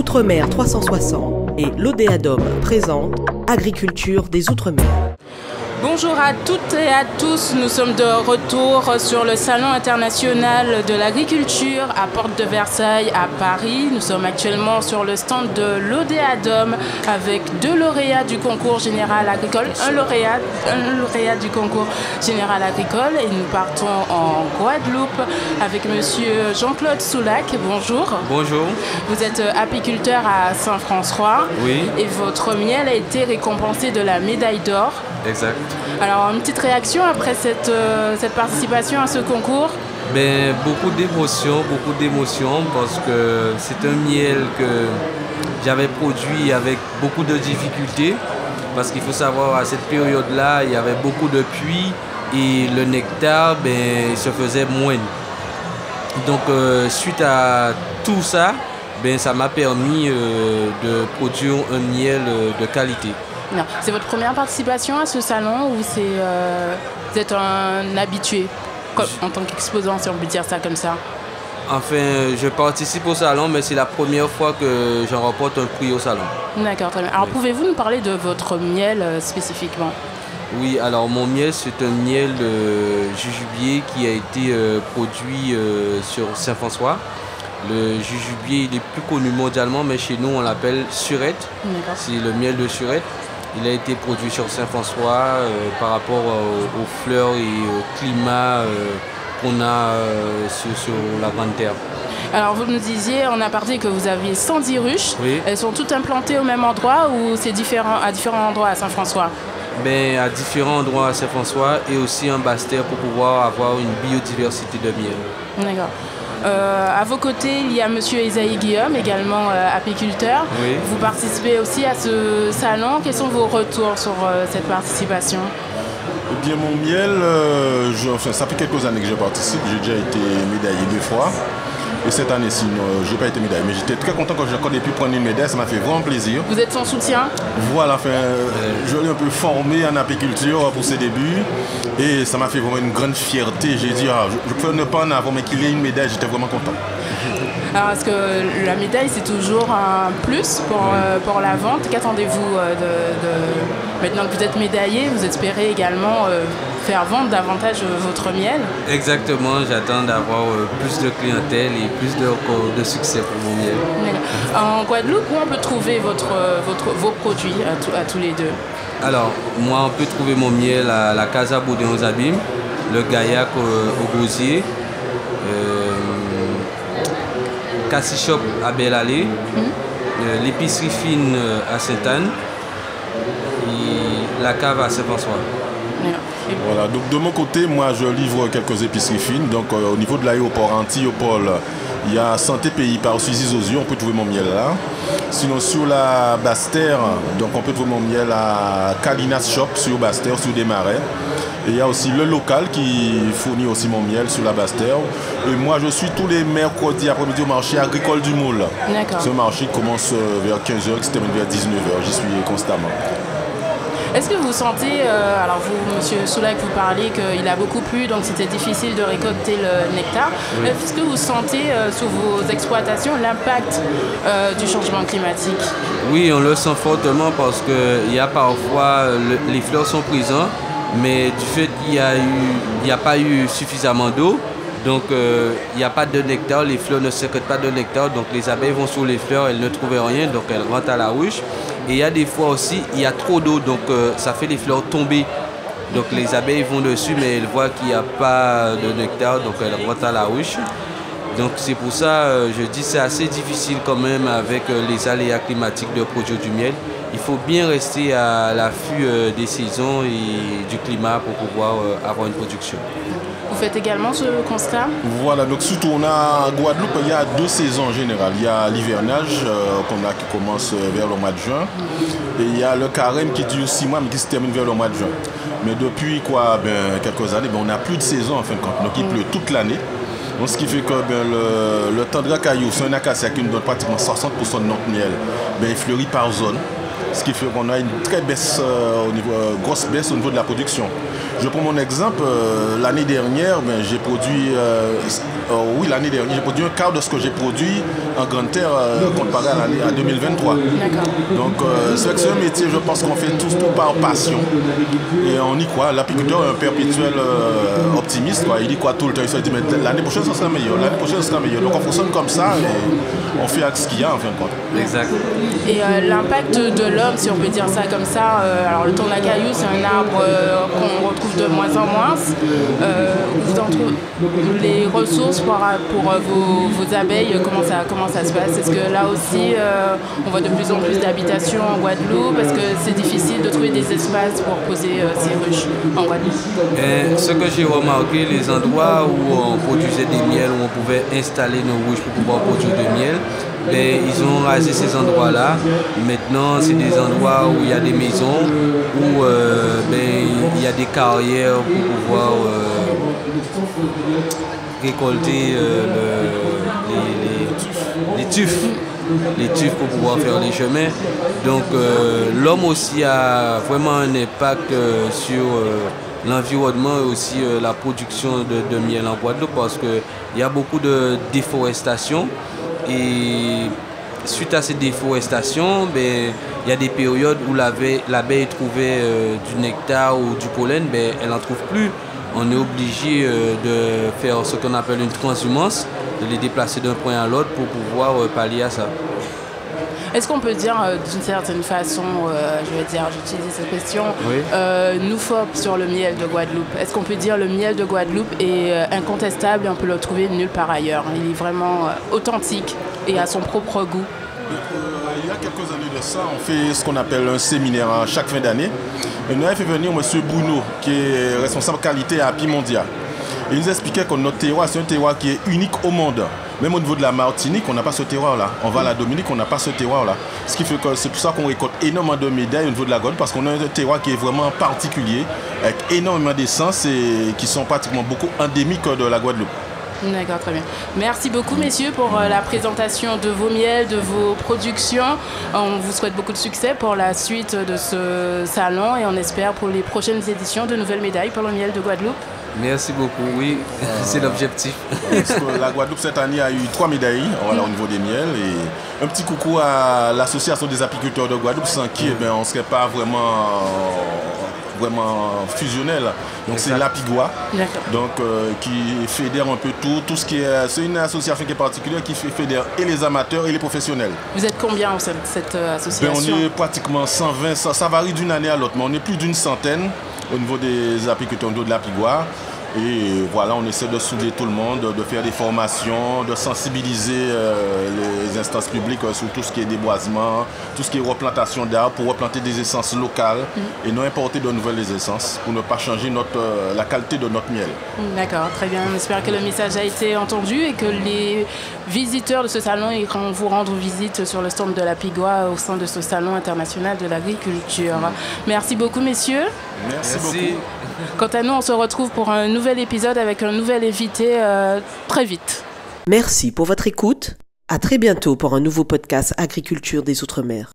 Outre-mer 360 et l'Odéadom présente Agriculture des Outre-mer. Bonjour à toutes et à tous, nous sommes de retour sur le Salon international de l'agriculture à Porte de Versailles à Paris. Nous sommes actuellement sur le stand de l'Odéadom avec deux lauréats du concours général agricole, un lauréat du concours général agricole, et nous partons en Guadeloupe avec monsieur Jean-Claude Soulac. Bonjour. Bonjour. Vous êtes apiculteur à Saint-François. Oui. Et votre miel a été récompensé de la médaille d'or. Exact. Alors, une petite réaction après cette participation à ce concours? Beaucoup d'émotions parce que c'est un miel que j'avais produit avec beaucoup de difficultés, parce qu'il faut savoir, à cette période-là, il y avait beaucoup de pluie et le nectar il se faisait moindre. Donc, suite à tout ça, ça m'a permis de produire un miel de qualité. C'est votre première participation à ce salon ou vous êtes un habitué en tant qu'exposant, si on peut dire ça comme ça? Enfin, je participe au salon, mais c'est la première fois que j'en remporte un prix au salon. D'accord, très bien. Alors, pouvez-vous nous parler de votre miel spécifiquement? Oui, alors mon miel, c'est un miel jujubier qui a été produit sur Saint-François. Le jujubier, il est plus connu mondialement, mais chez nous, on l'appelle surette. C'est le miel de surette. Il a été produit sur Saint-François par rapport aux fleurs et au climat qu'on a sur la Grande Terre. Alors, vous nous disiez en aparté que vous aviez 110 ruches. Oui. Elles sont toutes implantées au même endroit ou c'est à différents endroits à Saint-François? À différents endroits à Saint-François et aussi en Basse-Terre pour pouvoir avoir une biodiversité de miel. D'accord. À vos côtés, il y a monsieur Isaïe Guillaume, également apiculteur. Oui. Vous participez aussi à ce salon. Quels sont vos retours sur cette participation? Eh bien, mon miel, ça fait quelques années que je participe. J'ai déjà été médaillé 2 fois. Et cette année-ci, je n'ai pas été médaillé. Mais j'étais très content quand j'ai pu prendre une médaille. Ça m'a fait vraiment plaisir. Vous êtes son soutien? Voilà, je l'ai un peu formé en apiculture pour ses débuts. Et ça m'a fait vraiment une grande fierté. J'ai dit, je peux ne pas en avoir, mais qu'il ait une médaille, j'étais vraiment content. Alors, est-ce que la médaille, c'est toujours un plus pour la vente? Qu'attendez-vous maintenant que vous êtes médaillé, vous espérez également faire vendre davantage votre miel? Exactement, j'attends d'avoir plus de clientèle et plus de succès pour mon miel. En Guadeloupe, où on peut trouver vos produits à tous les deux? Alors, moi, on peut trouver mon miel à la Casa Boudin aux Abîmes, le Gaillac au Gosier, Cassis Shop à Belle-Allée, l'épicerie fine à Sainte-Anne et la cave à Saint-François. Voilà, donc de mon côté, moi je livre quelques épiceries fines. Donc au niveau de l'aéroport Antillopole, il y a Santé Pays par Suzy aux yeux, on peut trouver mon miel là. Sinon sur la Basse-Terre, donc on peut trouver mon miel à Calinas Shop sur Basse-Terre, sur des marais. Et il y a aussi le local qui fournit aussi mon miel sur la Basse-Terre. Et moi je suis tous les mercredis après-midi au marché agricole du Moule. Ce marché commence vers 15h, qui se termine vers 19h. J'y suis constamment. Est-ce que vous sentez, alors vous, monsieur Soulac, vous parlez qu'il a beaucoup plu, donc c'était difficile de récolter le nectar. Oui. Est-ce que vous sentez sur vos exploitations l'impact du changement climatique? Oui, on le sent fortement parce qu'il y a parfois, les fleurs sont présentes, mais du fait qu'il n'y a pas eu suffisamment d'eau, donc il n'y a pas de nectar, les fleurs ne sécrètent pas de nectar, donc les abeilles vont sur les fleurs, elles ne trouvent rien, donc elles rentrent à la ruche. Et il y a des fois aussi, il y a trop d'eau, donc ça fait les fleurs tomber. Donc les abeilles vont dessus, mais elles voient qu'il n'y a pas de nectar, donc elles rentrent à la ruche. Donc c'est pour ça, je dis, c'est assez difficile quand même avec les aléas climatiques de produire du miel. Il faut bien rester à l'affût des saisons et du climat pour pouvoir avoir une production. Vous faites également ce constat? Voilà, donc surtout on a à Guadeloupe, il y a 2 saisons en général. Il y a l'hivernage qui commence vers le mois de juin. Et il y a le carême qui dure 6 mois mais qui se termine vers le mois de juin. Mais depuis quelques années, on n'a plus de saison en fin de compte. Donc il pleut toute l'année. Donc, ce qui fait que le tendre caillou, c'est un acacia qui nous donne pratiquement 60% de notre miel. Il fleurit par zone. Ce qui fait qu'on a une très grosse baisse au niveau de la production. Je prends mon exemple, l'année dernière, j'ai produit Oui, l'année dernière, j'ai produit un quart de ce que j'ai produit en grande terre comparé à l'année à 2023. D'accord. Donc, c'est un métier, je pense qu'on fait tous tout par passion. Et on y croit. L'apiculteur est un perpétuel optimiste. Quoi. Il y croit tout le temps. Il se dit, mais l'année prochaine, ça sera meilleur. L'année prochaine, ça sera meilleur. Donc, on fonctionne comme ça et on fait avec ce qu'il y a, en fin de compte. Exact. Et l'impact de l'homme, si on peut dire ça comme ça, alors le tourne-la-caillou, c'est un arbre qu'on retrouve de moins en moins. Vous en trouvez les ressources pour vos abeilles, comment ça se passe? Est-ce que là aussi, on voit de plus en plus d'habitations en Guadeloupe? Parce que c'est difficile de trouver des espaces pour poser ces ruches en Guadeloupe? Ce que j'ai remarqué, les endroits où on produisait des miels, où on pouvait installer nos ruches pour pouvoir produire du miel, ils ont rasé ces endroits-là. Maintenant, c'est des endroits où il y a des maisons, où il y a des carrières pour pouvoir récolter les tufs pour pouvoir faire les chemins. Donc l'homme aussi a vraiment un impact sur l'environnement et aussi la production de miel en Guadeloupe, parce qu'il y a beaucoup de déforestation. Et suite à ces déforestations, il y a des périodes où l'abeille trouvait du nectar ou du pollen, elle n'en trouve plus. On est obligé de faire ce qu'on appelle une transhumance, de les déplacer d'un point à l'autre pour pouvoir pallier à ça. Est-ce qu'on peut dire d'une certaine façon, j'utilise cette question, oui. Nous FOP sur le miel de Guadeloupe? Est-ce qu'on peut dire le miel de Guadeloupe est incontestable et on peut le trouver nulle part ailleurs? Il est vraiment authentique et à son propre goût. Il y a quelques années de ça, on fait ce qu'on appelle un séminaire chaque fin d'année. Et nous avons fait venir M. Bruno, qui est responsable qualité à Pimondia. Et il nous expliquait que notre terroir, c'est un terroir qui est unique au monde. Même au niveau de la Martinique, on n'a pas ce terroir-là. On va à la Dominique, on n'a pas ce terroir-là. Ce qui fait que c'est pour ça qu'on récolte énormément de médailles au niveau de la Guadeloupe, parce qu'on a un terroir qui est vraiment particulier, avec énormément d'essences et qui sont pratiquement beaucoup endémiques de la Guadeloupe. D'accord, très bien. Merci beaucoup, messieurs, pour la présentation de vos miels, de vos productions. On vous souhaite beaucoup de succès pour la suite de ce salon et on espère pour les prochaines éditions de nouvelles médailles pour le miel de Guadeloupe. Merci beaucoup, oui, c'est l'objectif. La Guadeloupe, cette année, a eu 3 médailles au niveau des miels. Et un petit coucou à l'association des apiculteurs de Guadeloupe, sans qui on ne serait pas vraiment fusionnel. Donc c'est l'Apigua, donc qui fédère un peu tout ce qui est. C'est une association qui est particulière qui fédère et les amateurs et les professionnels. Vous êtes combien au sein de cette association? On est pratiquement 120, ça varie d'une année à l'autre, mais on est plus d'une centaine au niveau des apiculteurs de l'Apigua. Et voilà, on essaie de souder tout le monde, de faire des formations, de sensibiliser les instances publiques sur tout ce qui est déboisement, tout ce qui est replantation d'arbres pour replanter des essences locales et non importer de nouvelles essences pour ne pas changer la qualité de notre miel. D'accord, très bien. On espère que le message a été entendu et que les visiteurs de ce salon iront vous rendre visite sur le stand de l'Apigua au sein de ce salon international de l'agriculture. Merci beaucoup, messieurs. Merci beaucoup. Quant à nous, on se retrouve pour un nouvel épisode avec un nouvel invité très vite. Merci pour votre écoute. À très bientôt pour un nouveau podcast Agriculture des Outre-mer.